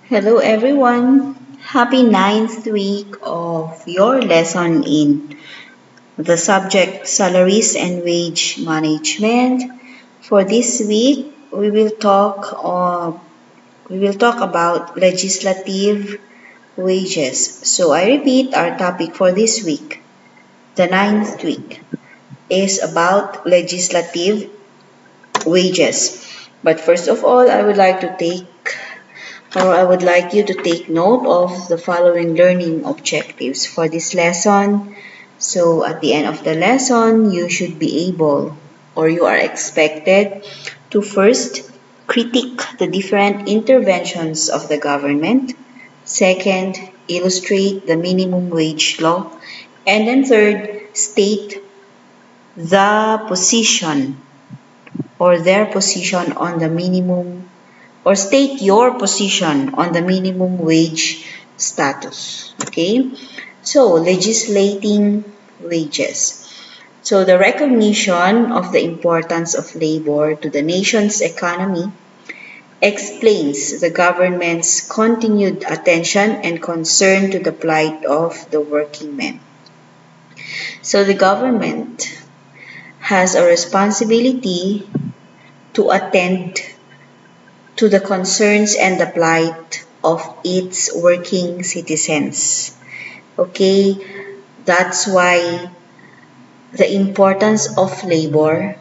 Hello everyone. Happy ninth week of your lesson in the subject Salaries and Wage Management. For this week, we will talk about legislative wages. So I repeat, our topic for this week, the ninth week, is about legislative wages. But first of all, I would like you to take note of the following learning objectives for this lesson. So at the end of the lesson, you should be able or you are expected to first critique the different interventions of the government. Second, illustrate the minimum wage law. And then third, state the position or their position on the minimum or state your position on the minimum wage status. Okay? So, legislating wages. So, the recognition of the importance of labor to the nation's economy explains the government's continued attention and concern to the plight of the working men. So, the government has a responsibility to attend to the concerns and the plight of its working citizens. Okay, that's why the importance of labor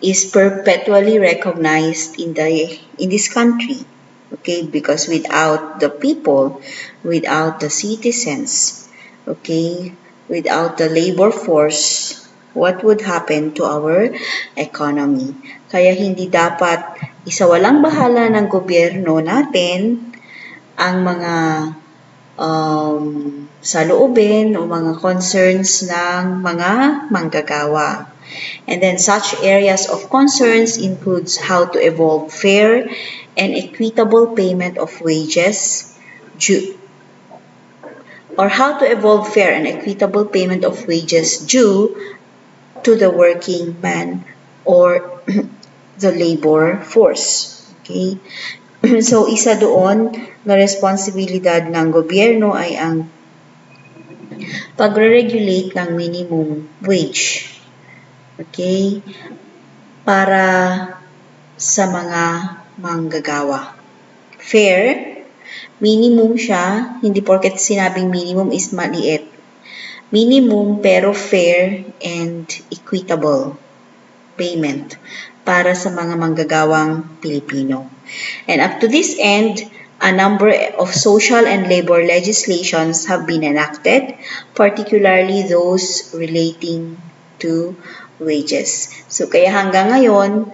is perpetually recognized in this country. Okay, because without the people, without the citizens, okay, without the labor force, what would happen to our economy? Kaya hindi dapat isawalang bahala ng gobyerno natin ang mga saloobin o mga concerns ng mga manggagawa. And then such areas of concerns includes how to evolve fair and equitable payment of wages due or how to evolve fair and equitable payment of wages due to the working man or the labor force. Okay? So, isa doon na responsibilidad ng gobyerno ay ang pagre-regulate ng minimum wage. Okay? Para sa mga manggagawa. Fair, minimum siya, hindi porket sinabing minimum is maliit. Minimum pero fair and equitable payment para sa mga manggagawang Pilipino. And up to this end, a number of social and labor legislations have been enacted, particularly those relating to wages. So kaya hanggang ngayon,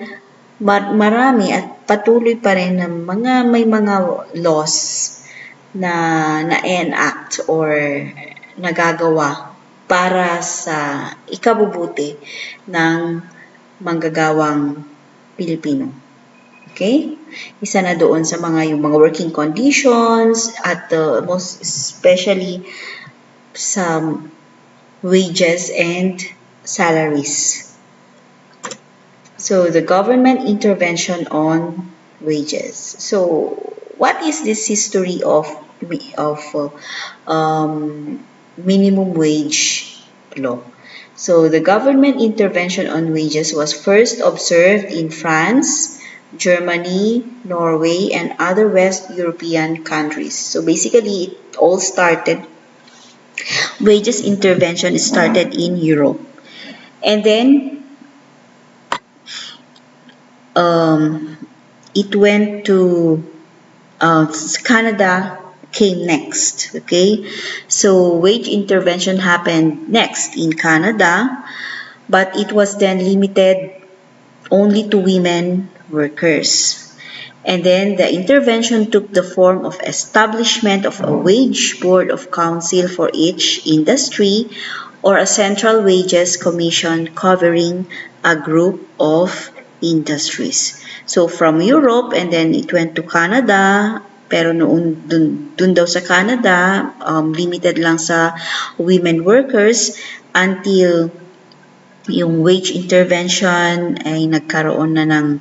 marami at patuloy pa rin ng may mga laws na na-enact or nagagawa para sa ikabubuti ng manggagawang Pilipino. Okay? Isa na doon sa yung mga working conditions at most especially sa wages and salaries. So, the government intervention on wages. So, what is this history of minimum wage law? So, the government intervention on wages was first observed in France, Germany, Norway, and other West European countries. So, basically, it all started, wages intervention started in Europe. And then, it went to Canada came next. Okay, so wage intervention happened next in Canada, but it was then limited only to women workers. And then the intervention took the form of establishment of a wage board of council for each industry or a central wages commission covering a group of industries. So from Europe and then it went to Canada, pero noon dun daw sa Canada, limited lang sa women workers until yung wage intervention ay nagkaroon na ng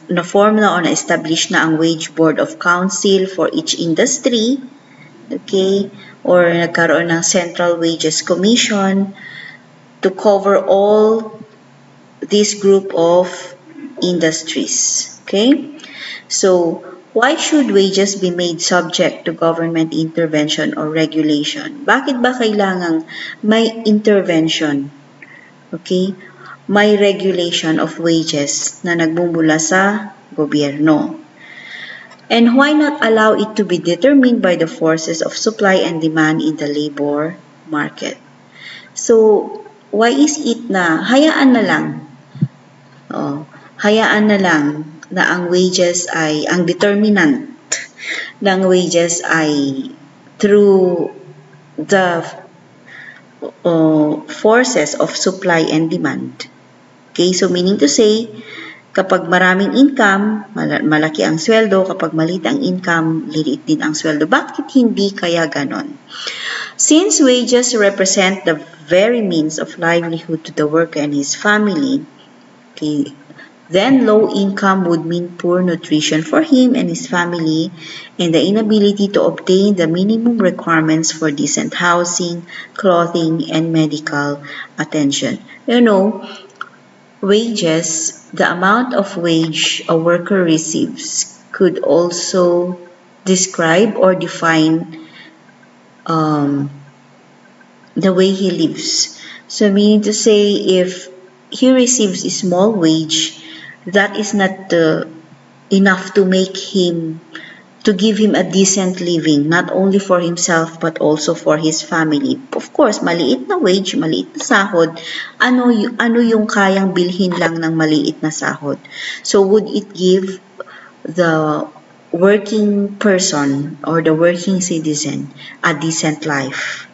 na-form na o na-establish na ang Wage Board of Council for each industry, okay, or nagkaroon ng Central Wages Commission to cover all this group of industries, okay? So, why should wages be made subject to government intervention or regulation? Bakit ba kailangang may intervention? Okay? May regulation of wages na nagmumula sa gobyerno. And why not allow it to be determined by the forces of supply and demand in the labor market? So, why is it na hayaan na lang? Hayaan na lang na ang wages ay, ang determinant ng wages ay through the forces of supply and demand. Okay, so meaning to say, kapag maraming income, malaki ang sweldo. Kapag maliit ang income, liit din ang sweldo. Bakit hindi kaya ganon? Since wages represent the very means of livelihood to the worker and his family, okay, then low income would mean poor nutrition for him and his family and the inability to obtain the minimum requirements for decent housing, clothing, and medical attention. You know, wages, the amount of wage a worker receives could also describe or define the way he lives. So meaning to say, if he receives a small wage, that is not enough to make him, to give him a decent living, not only for himself but also for his family. Of course, maliit na wage, maliit na sahod, ano yung kayang bilhin lang ng maliit na sahod? So would it give the working person or the working citizen a decent life?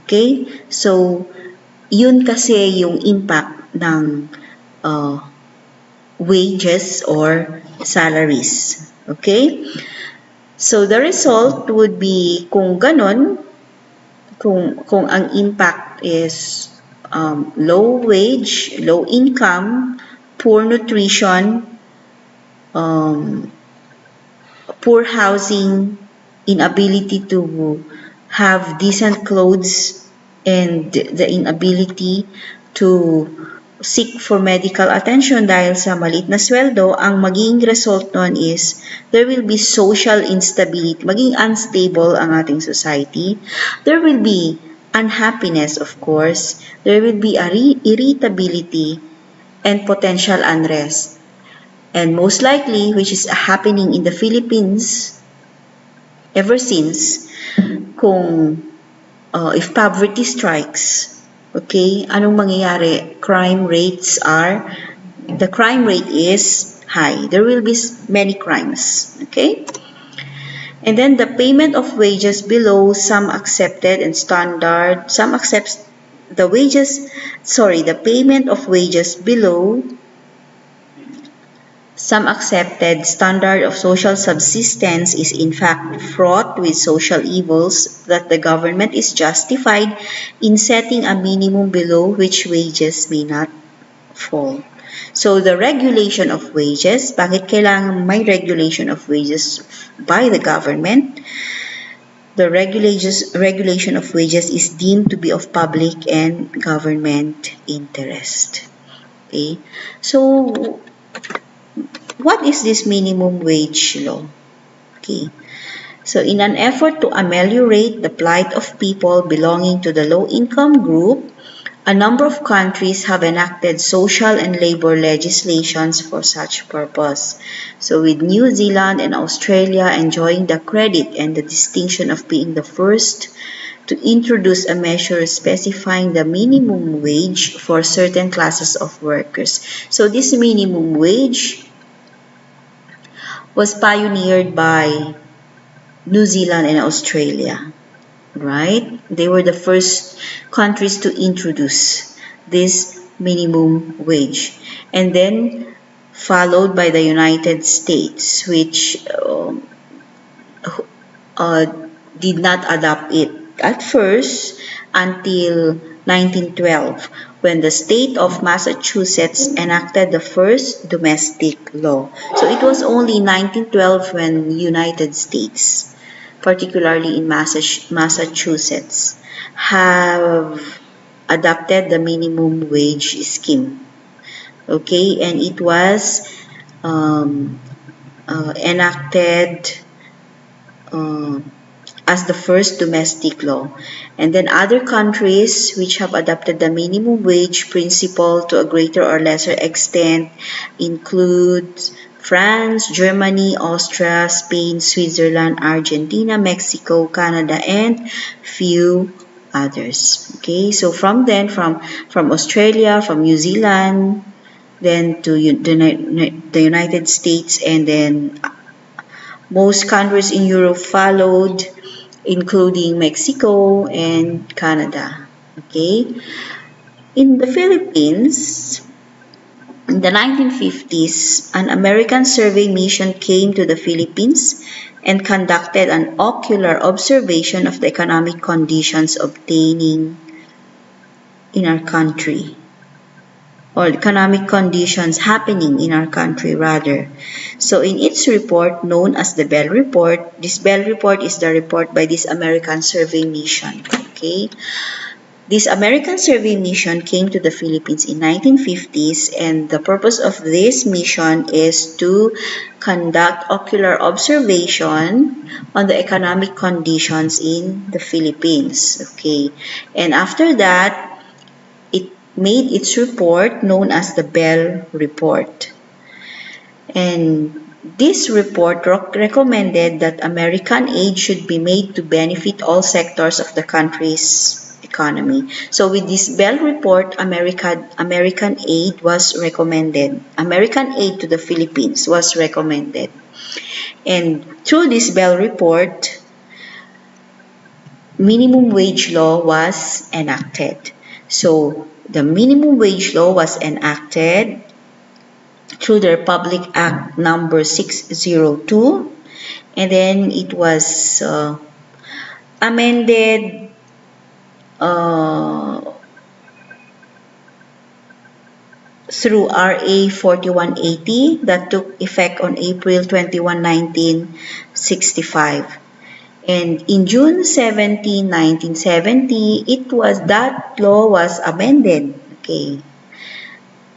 Okay? So, yun kasi yung impact ng wages or salaries. Okay? So, the result would be, kung ganon, kung ang impact is low wage, low income, poor nutrition, poor housing, inability to have decent clothes, and the inability to seek for medical attention dahil sa maliit na sweldo, ang magiging result nun is there will be social instability, maging unstable ang ating society. There will be unhappiness, of course. There will be irritability and potential unrest. And most likely, which is happening in the Philippines ever since, kung if poverty strikes, okay, anong mangyayari? The crime rate is high. There will be many crimes, okay? And then the payment of wages below some accepted and standard, the payment of wages below some accepted standard of social subsistence is in fact fraught with social evils that the government is justified in setting a minimum below which wages may not fall. So the regulation of wages, bakit kailangan may regulation of wages by the government? The regulation of wages is deemed to be of public and government interest. Okay? So what is this minimum wage law? Okay. So in an effort to ameliorate the plight of people belonging to the low-income group, a number of countries have enacted social and labor legislations for such purpose. So with New Zealand and Australia enjoying the credit and the distinction of being the first to introduce a measure specifying the minimum wage for certain classes of workers. So this minimum wage was pioneered by New Zealand and Australia, right? They were the first countries to introduce this minimum wage. And then followed by the United States, which did not adopt it at first until 1912, when the state of Massachusetts enacted the first domestic law. So it was only 1912 when United States, particularly in Massachusetts, have adopted the minimum wage scheme. Okay, and it was um, enacted uh, as the first domestic law. And then other countries which have adopted the minimum wage principle to a greater or lesser extent include France, Germany, Austria, Spain, Switzerland, Argentina, Mexico, Canada, and few others. Okay, so from Australia, from New Zealand, then to the United States, and then most countries in Europe followed, including Mexico and Canada. Okay? In the Philippines, in the 1950s, an American survey mission came to the Philippines and conducted an ocular observation of the economic conditions obtaining in our country, or economic conditions happening in our country rather. So in its report known as the Bell Report, this Bell Report is the report by this American survey mission. Okay? This American survey mission came to the Philippines in 1950s, and the purpose of this mission is to conduct ocular observation on the economic conditions in the Philippines. Okay? And after that, it made its report known as the Bell Report. And this report recommended that American aid should be made to benefit all sectors of the country's economy. So with this Bell Report, American aid was recommended. American aid to the Philippines was recommended. And through this Bell Report, minimum wage law was enacted. So the minimum wage law was enacted through the Republic Act number 602, and then it was amended through RA 4180 that took effect on April 21, 1965. And in June 17, 1970, that law was amended. Okay.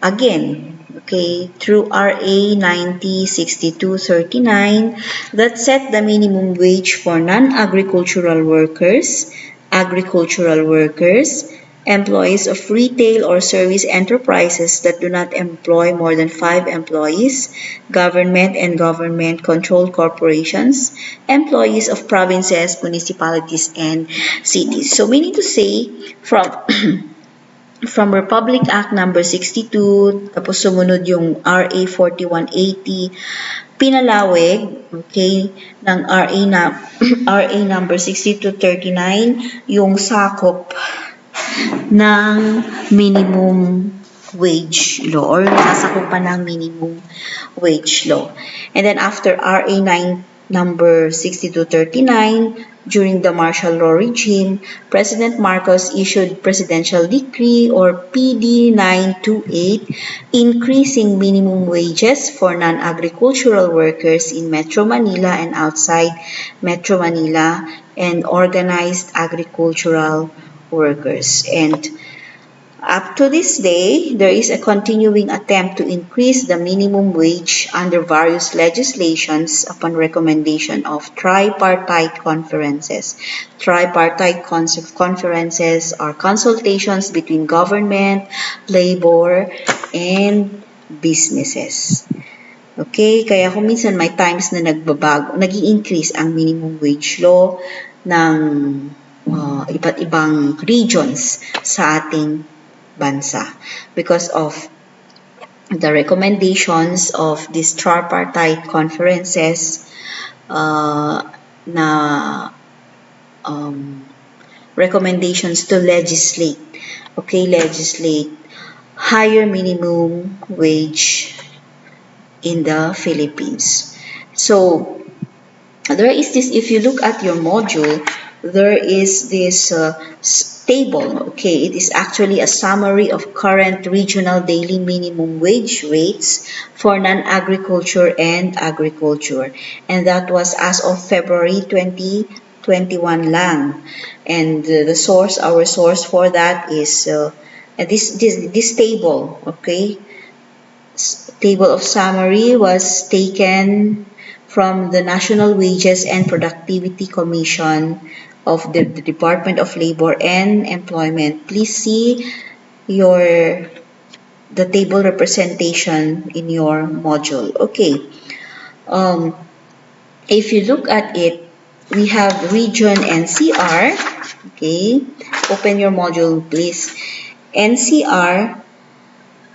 Again, okay, through RA 906239 that set the minimum wage for non-agricultural workers, employees of retail or service enterprises that do not employ more than 5 employees, government and government-controlled corporations, employees of provinces, municipalities, and cities. So meaning to say, from Republic Act number 62, tapos sumunod yung RA 4180, pinalawig, okay, ng RA number 6239 yung sakop ng minimum wage law or nasasakupan ng minimum wage law. And then after RA number 6239, during the martial law regime, President Marcos issued Presidential Decree or PD 928 increasing minimum wages for non-agricultural workers in Metro Manila and outside Metro Manila and organized agricultural workers. And up to this day, there is a continuing attempt to increase the minimum wage under various legislations upon recommendation of tripartite conferences. Tripartite conferences are consultations between government, labor, and businesses. Okay, kaya kung minsan may times na nag-i-increase ang minimum wage law ng iba't ibang regions sa ating bansa because of the recommendations of these tripartite conferences recommendations to legislate higher minimum wage in the Philippines. So there is this, if you look at your module, there is this table. Okay, it is actually a summary of current regional daily minimum wage rates for non-agriculture and agriculture. And that was as of February 2021 lang. And our source for that is this table, okay? Table of summary was taken from the National Wages and Productivity Commission of the Department of Labor and Employment. Please see the table representation in your module. Okay. If you look at it, we have region NCR. Okay. Open your module, please. NCR,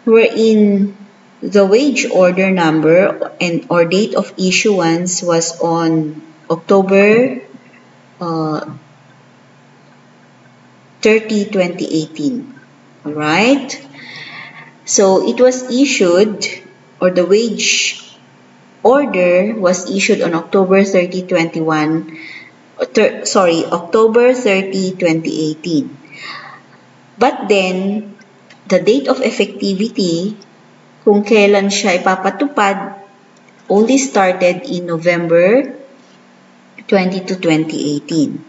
wherein the wage order number and or date of issuance was on October 30, 2018. Alright? So it was issued, or the wage order was issued on October 30, 2018. But then, the date of effectivity, kung kailan siya ipapatupad, only started in November 22, 2018.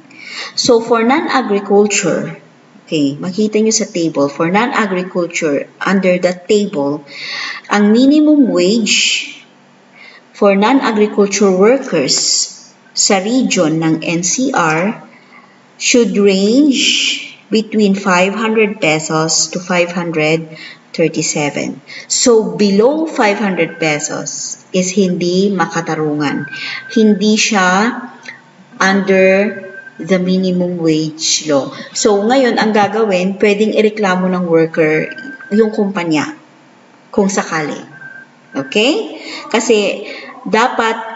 So, for non-agriculture, okay, makita nyo sa table, for non-agriculture, under the table, ang minimum wage for non-agriculture workers sa region ng NCR should range between 500 pesos to 537. So, below 500 pesos is hindi makatarungan. Hindi siya under the minimum wage law. So, ngayon, ang gagawin, pwedeng ireklamo ng worker yung kumpanya kung sakali. Okay? Kasi, dapat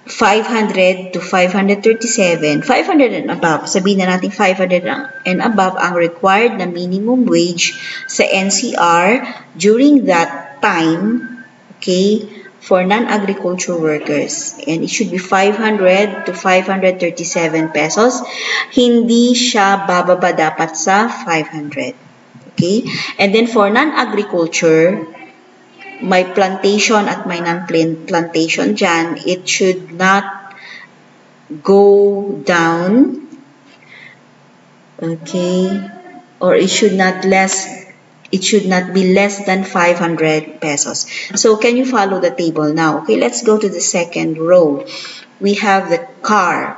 500 to 537, 500 and above, sabihin na natin 500 and above ang required na minimum wage sa NCR during that time, okay, for non-agriculture workers. And it should be 500 to 537 pesos. Hindi siya bababa dapat sa 500. Okay? And then for non-agriculture, may plantation at may non-plantation dyan, it should not go down, okay, or it should not be less than 500 pesos. So, can you follow the table now? Okay, let's go to the second row. We have the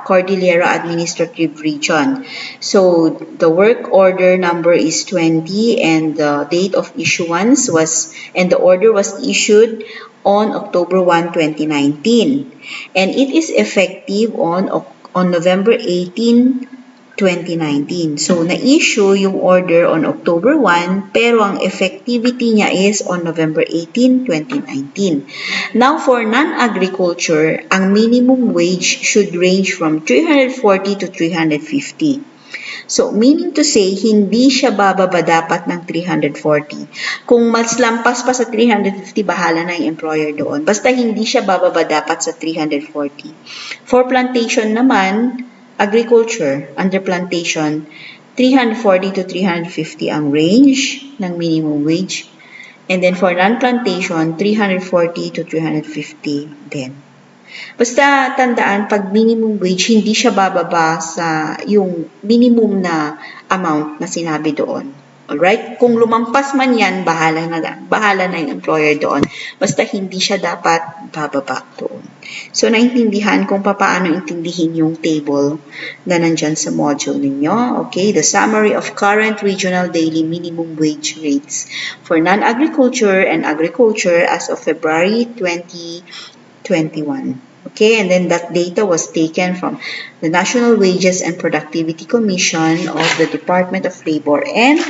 Cordillera Administrative Region. So, the work order number is 20 and the date of issuance and the order was issued on October 1, 2019. And it is effective on November 18, 2019. So, na-issue yung order on October 1, pero ang effectivity niya is on November 18, 2019. Now, for non-agriculture, ang minimum wage should range from 340 to 350. So, meaning to say, hindi siya bababa dapat ng 340. Kung mas lampas pa sa 350, bahala na yung employer doon. Basta hindi siya bababa dapat sa 340. For plantation naman, agriculture, under plantation, 340 to 350 ang range ng minimum wage. And then for non-plantation, 340 to 350 din. Basta tandaan, pag minimum wage, hindi siya bababa sa yung minimum na amount na sinabi doon. Alright? Kung lumampas man yan, bahala na yung employer doon. Basta hindi siya dapat bababa doon. So, naintindihan kung paano intindihin yung table na nandyan sa module ninyo. Okay? The summary of current regional daily minimum wage rates for non-agriculture and agriculture as of February 2021. Okay, and then that data was taken from the National Wages and Productivity Commission of the Department of Labor and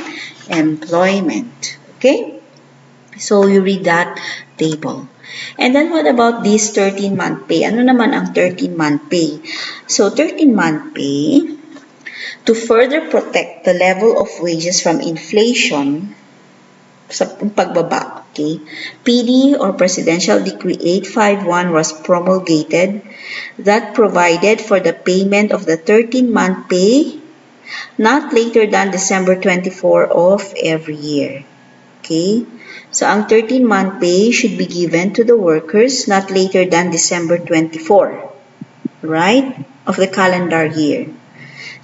Employment. Okay, so you read that table. And then what about this 13-month pay? Ano naman ang 13-month pay? So 13-month pay, to further protect the level of wages from inflation, sa pagbaba, Okay. PD or Presidential Decree 851 was promulgated that provided for the payment of the 13-month pay not later than December 24 of every year. Okay? So, ang 13-month pay should be given to the workers not later than December 24, right? Of the calendar year.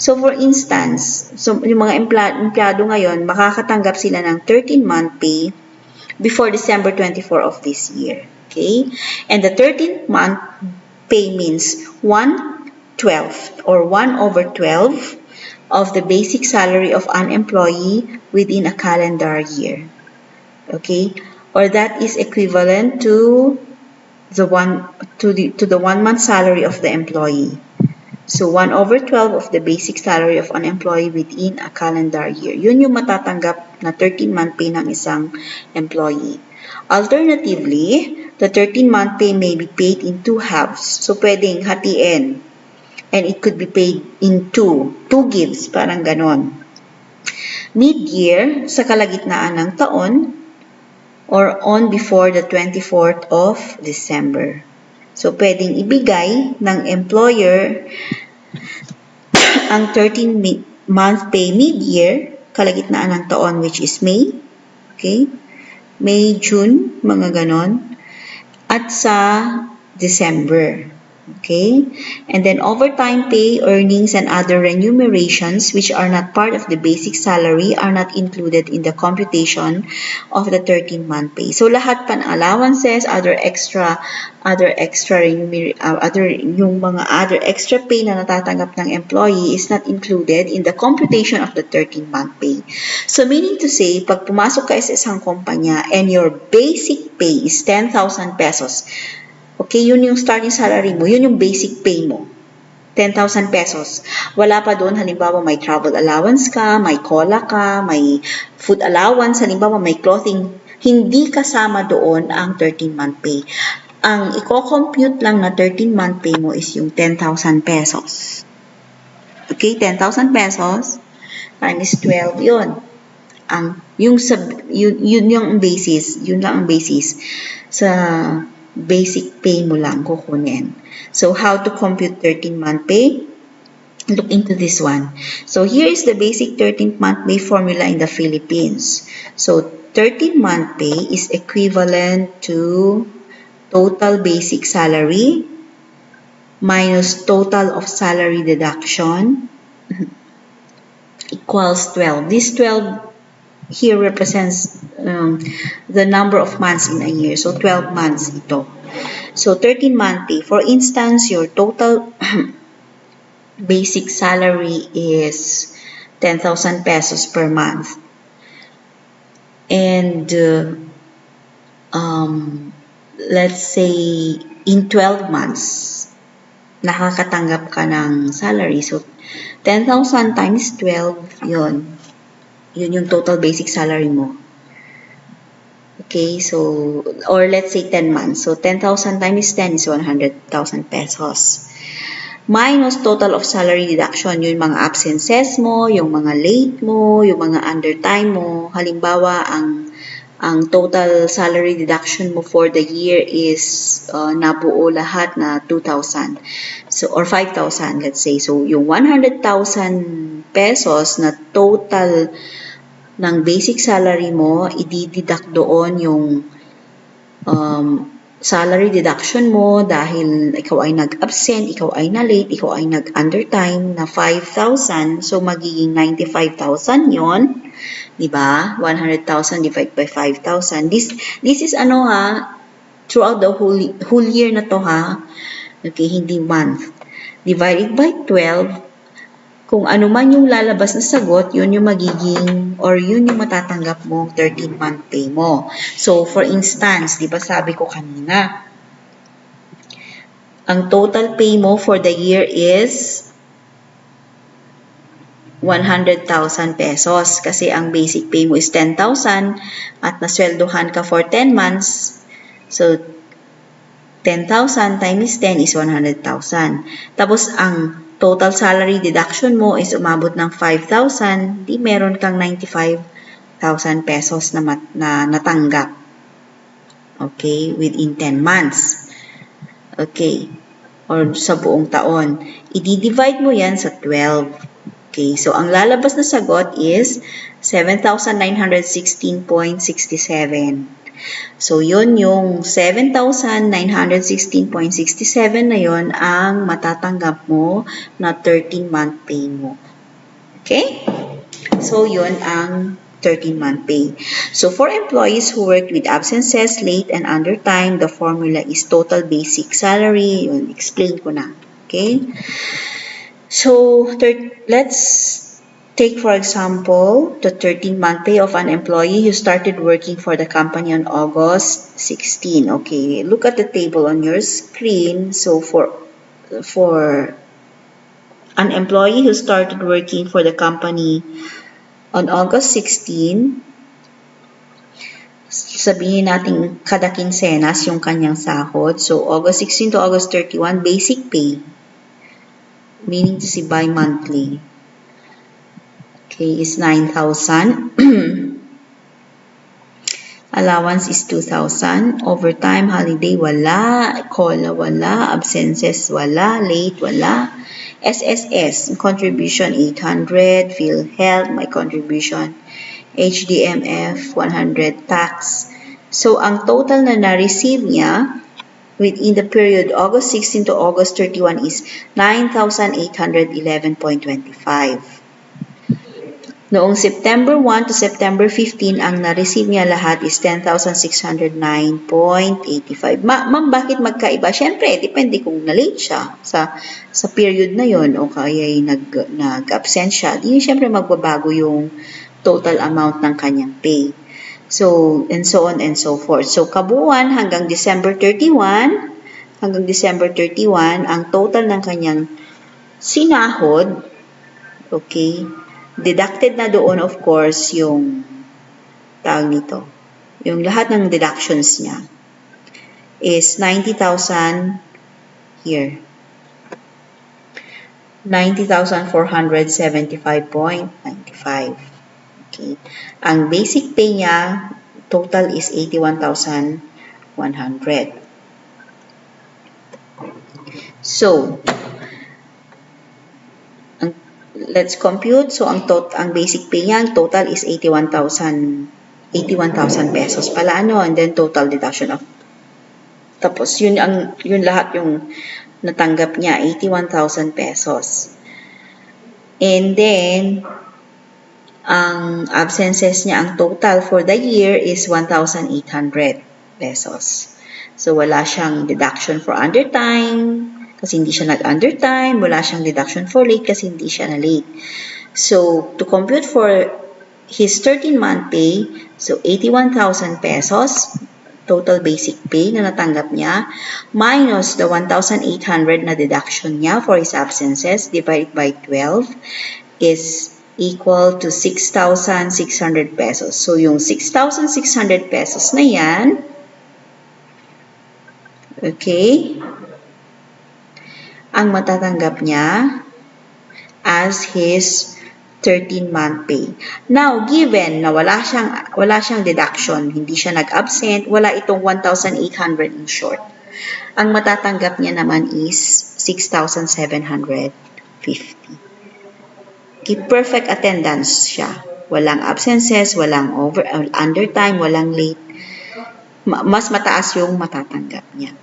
So, for instance, yung mga empleyado ngayon, makakatanggap sila ng 13-month pay before December 24 of this year. Okay? And the 13th-month pay means 1/12 or 1/12 of the basic salary of an employee within a calendar year. Okay? Or that is equivalent to the 1 month salary of the employee. So 1/12 of the basic salary of an employee within a calendar year. Yun yung matatanggap na 13-month pay ng isang employee. Alternatively, the 13-month pay may be paid in 2 halves. So pwedeng hatiin. And it could be paid in 2 gives, parang ganon. Mid-year, sa kalagitnaan ng taon, or on before the 24th of December. So, pwedeng ibigay ng employer ang 13-month pay mid-year, kalagitnaan ng taon, which is May. Okay? May, June, mga ganon. At sa December. Okay? And then overtime pay, earnings, and other remunerations which are not part of the basic salary are not included in the computation of the 13-month pay. So lahat pan allowances, other extra pay na natatanggap ng employee is not included in the computation of the 13-month pay. So meaning to say, pag pumasok ka sa isang kumpanya and your basic pay is 10,000 pesos, okay, yun yung starting salary mo, yun yung basic pay mo. 10,000 pesos. Wala pa doon, halimbawa may travel allowance ka, may cola ka, may food allowance, halimbawa may clothing. Hindi kasama doon ang 13-month pay. Ang i-compute lang na 13-month pay mo is yung 10,000 pesos. Okay, 10,000 pesos times 12 yun. Yun yung basis, yun lang ang basis sa basic pay mo lang kukunin. So, how to compute 13-month pay? Look into this one. So, here is the basic 13th-month pay formula in the Philippines. So, 13-month pay is equivalent to total basic salary minus total of salary deduction equals 12. This 12 here represents the number of months in a year. So, 12 months ito. So, 13-month pay. For instance, your total basic salary is 10,000 pesos per month. And let's say in 12 months, nakakatanggap ka ng salary. So, 10,000 times 12, yun yung total basic salary mo. Okay, so, or let's say 10 months. So, 10,000 times 10 is 100,000 pesos. Minus total of salary deduction, yung mga absences mo, yung mga late mo, yung mga undertime mo. Halimbawa, ang total salary deduction mo for the year is nabuo lahat na 2,000. So, or 5,000, let's say. So, yung 100,000 pesos na total ng basic salary mo, i-deduct doon yung salary deduction mo dahil ikaw ay nag-absent, ikaw ay na-late, ikaw ay nag-undertime na 5,000. So, magiging 95,000 yon, diba? 100,000 divided by 5,000. This is throughout the whole year na to ha. Okay, hindi month. Divided by 12. Kung ano man yung lalabas na sagot, yun yung magiging, or yun yung matatanggap mong 13-month pay mo. So, for instance, di ba sabi ko kanina, ang total pay mo for the year is 100,000 pesos. Kasi ang basic pay mo is 10,000 at nasweldohan ka for 10 months. So, 10,000 times 10 is 100,000. Tapos, ang total salary deduction mo is umabot ng 5,000, di meron kang 95,000 pesos na natanggap. Okay, within 10 months. Okay, or sa buong taon. I-divide mo yan sa 12. Okay, so ang lalabas na sagot is 7,916.67. So, yun yung 7,916.67 na yun ang matatanggap mo na 13-month pay mo. Okay? So, yun ang 13-month pay. So, for employees who worked with absences, late, and undertime, the formula is total basic salary. Yun, explain ko na. Okay? So, let's take, for example, the 13-month pay of an employee who started working for the company on August 16. Okay, look at the table on your screen. So, for an employee who started working for the company on August 16, sabihin natin kada kinsenas yung kanyang sahod. So, August 16 to August 31, basic pay, meaning to say bi-monthly. Okay, is 9,000. Allowance is 2,000. Overtime, holiday, wala. COLA, wala. Absences, wala. Late, wala. SSS, contribution 800. PhilHealth, my contribution. HDMF, 100 tax. So, ang total na na-receive niya within the period August 16 to August 31 is 9,811.25. Noong September 1 to September 15, ang na-receive niya lahat is 10,609.85. Ma'am, bakit magkaiba? Siyempre, depende kung na-late siya sa period na yon o kaya nag-absent siya. Di siyempre magbabago yung total amount ng kanyang pay. So, and so on and so forth. So, kabuuan hanggang December 31, ang total ng kanyang sinahod, okay, deducted na doon, of course, yung tawag nito. Yung lahat ng deductions niya is 90,000 here. 90,475.95. Okay. Ang basic pay niya, total is 81,100. So, let's compute. So, ang basic pay niya, ang total is 81,000 pesos pala, ano, and then total deduction of, tapos, yun lahat yung natanggap niya, 81,000 pesos. And then, ang absences niya, ang total for the year is 1,800 pesos. So, wala siyang deduction for undertime, kasi hindi siya nag-undertime. Wala siyang deduction for late kasi hindi siya na-late. So, to compute for his 13-month pay, so 81,000 pesos, total basic pay na natanggap niya, minus the 1,800 na deduction niya for his absences, divided by 12, is equal to 6,600 pesos. So, yung 6,600 pesos na yan, okay, ang matatanggap niya as his 13-month pay. Now, given na wala siyang deduction, hindi siya nag-absent, wala itong 1,800 in short, ang matatanggap niya naman is 6,750. Okay, perfect attendance siya. Walang absences, walang undertime, walang late. Mas mataas yung matatanggap niya.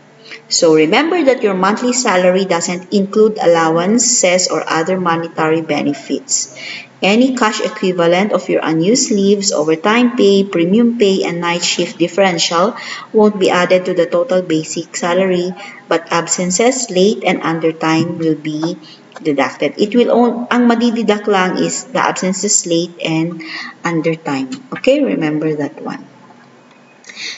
So, remember that your monthly salary doesn't include allowances or other monetary benefits. Any cash equivalent of your unused leaves, overtime pay, premium pay, and night shift differential won't be added to the total basic salary, but absences, late, and undertime will be deducted. Ang madideduct lang is the absences, late, and undertime. Okay, remember that one.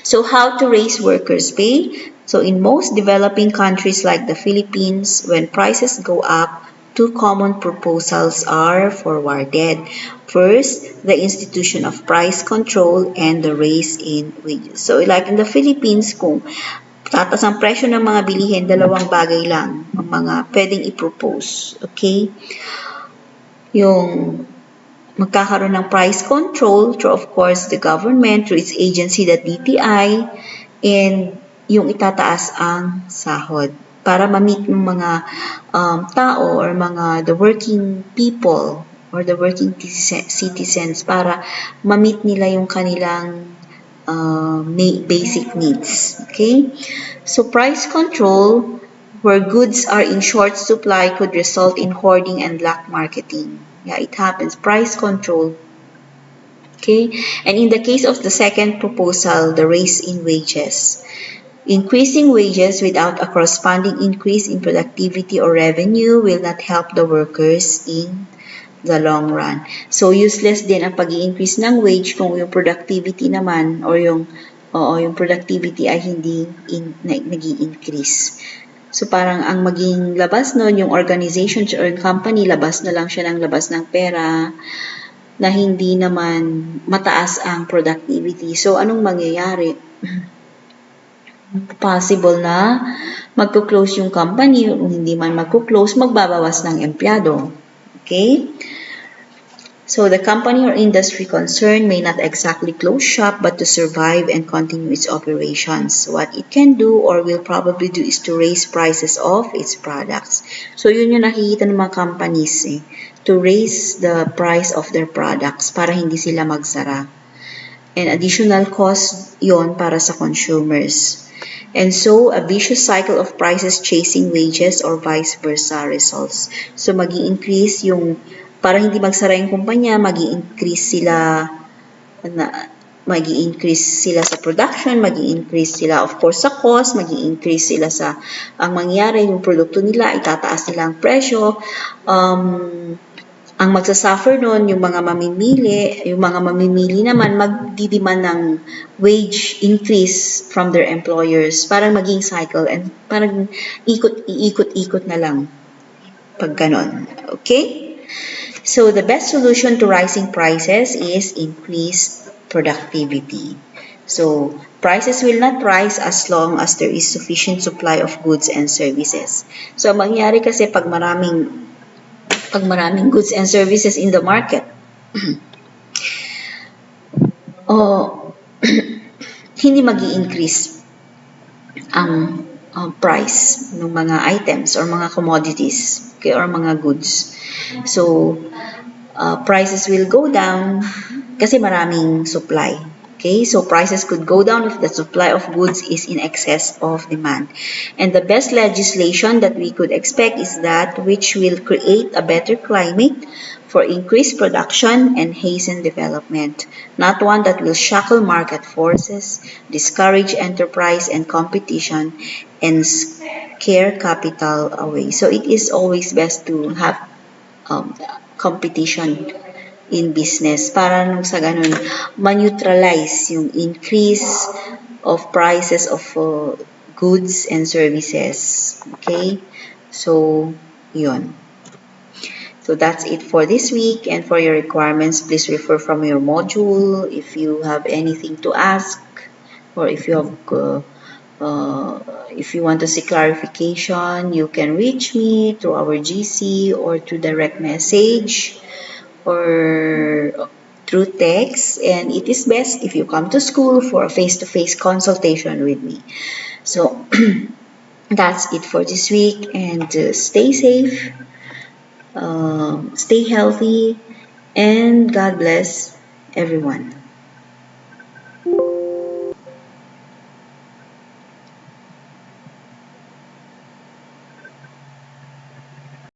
So, how to raise workers' pay? So, in most developing countries like the Philippines, when prices go up, two common proposals are forwarded. First, the institution of price control and the raise in wages. So, like in the Philippines, kung tatas ang presyo ng mga bilihin, dalawang bagay lang ang mga pwedeng i-propose. Okay? Yung magkakaroon ng price control through, of course, the government, through its agency, the DTI, and yung itataas ang sahod para ma-meet ng mga tao or the working people or the working citizens para ma-meet nila yung kanilang basic needs. Okay? So price control where goods are in short supply could result in hoarding and black marketing. Yeah, it happens. Price control. Okay? And in the case of the second proposal, the raise in wages. Increasing wages without a corresponding increase in productivity or revenue will not help the workers in the long run. So useless din ang pag-i-increase ng wage kung yung productivity naman or yung productivity ay hindi nag-i-increase. So parang ang maging labas nun, yung organization or yung company, labas na lang siya ng labas ng pera na hindi naman mataas ang productivity. So anong mangyayari? Possible na magko-close yung company, kung hindi man magko-close, magbabawas ng empleyado. Okay? So the company or industry concerned may not exactly close shop but to survive and continue its operations. What it can do or will probably do is to raise prices of its products. So yun yung nakikita ng mga companies to raise the price of their products para hindi sila magsara. And additional cost yon para sa consumers. And so, a vicious cycle of prices chasing wages or vice versa results. So, magi-increase yung, para hindi magsara yung kumpanya, magi-increase sila sa production, magi-increase sila, of course, sa cost, magi-increase sila sa, ang mangyari, yung produkto nila, itataas nila ang presyo, ang magsasuffer nun, yung mga mamimili naman magdidemand ng wage increase from their employers. Parang maging cycle and parang iikot-ikot na lang pag ganon. Okay? So, the best solution to rising prices is increased productivity. So, prices will not rise as long as there is sufficient supply of goods and services. So, mangyari kasi pag maraming goods and services in the market, hindi magi-increase ang price ng mga items or mga commodities, okay, or mga goods. So, prices will go down kasi maraming supply. Okay, so prices could go down if the supply of goods is in excess of demand. And the best legislation that we could expect is that which will create a better climate for increased production and hasten development, not one that will shackle market forces, discourage enterprise and competition, and scare capital away. So it is always best to have competition in business para nung sa ganun ma-neutralize yung increase of prices of goods and services. Okay? So, yun. So that's it for this week, and for your requirements, please refer from your module. If you have anything to ask or if you want to see clarification, you can reach me through our GC or through direct message or through text, and it is best if you come to school for a face-to-face consultation with me. So that's it for this week, and stay safe, stay healthy, and God bless everyone.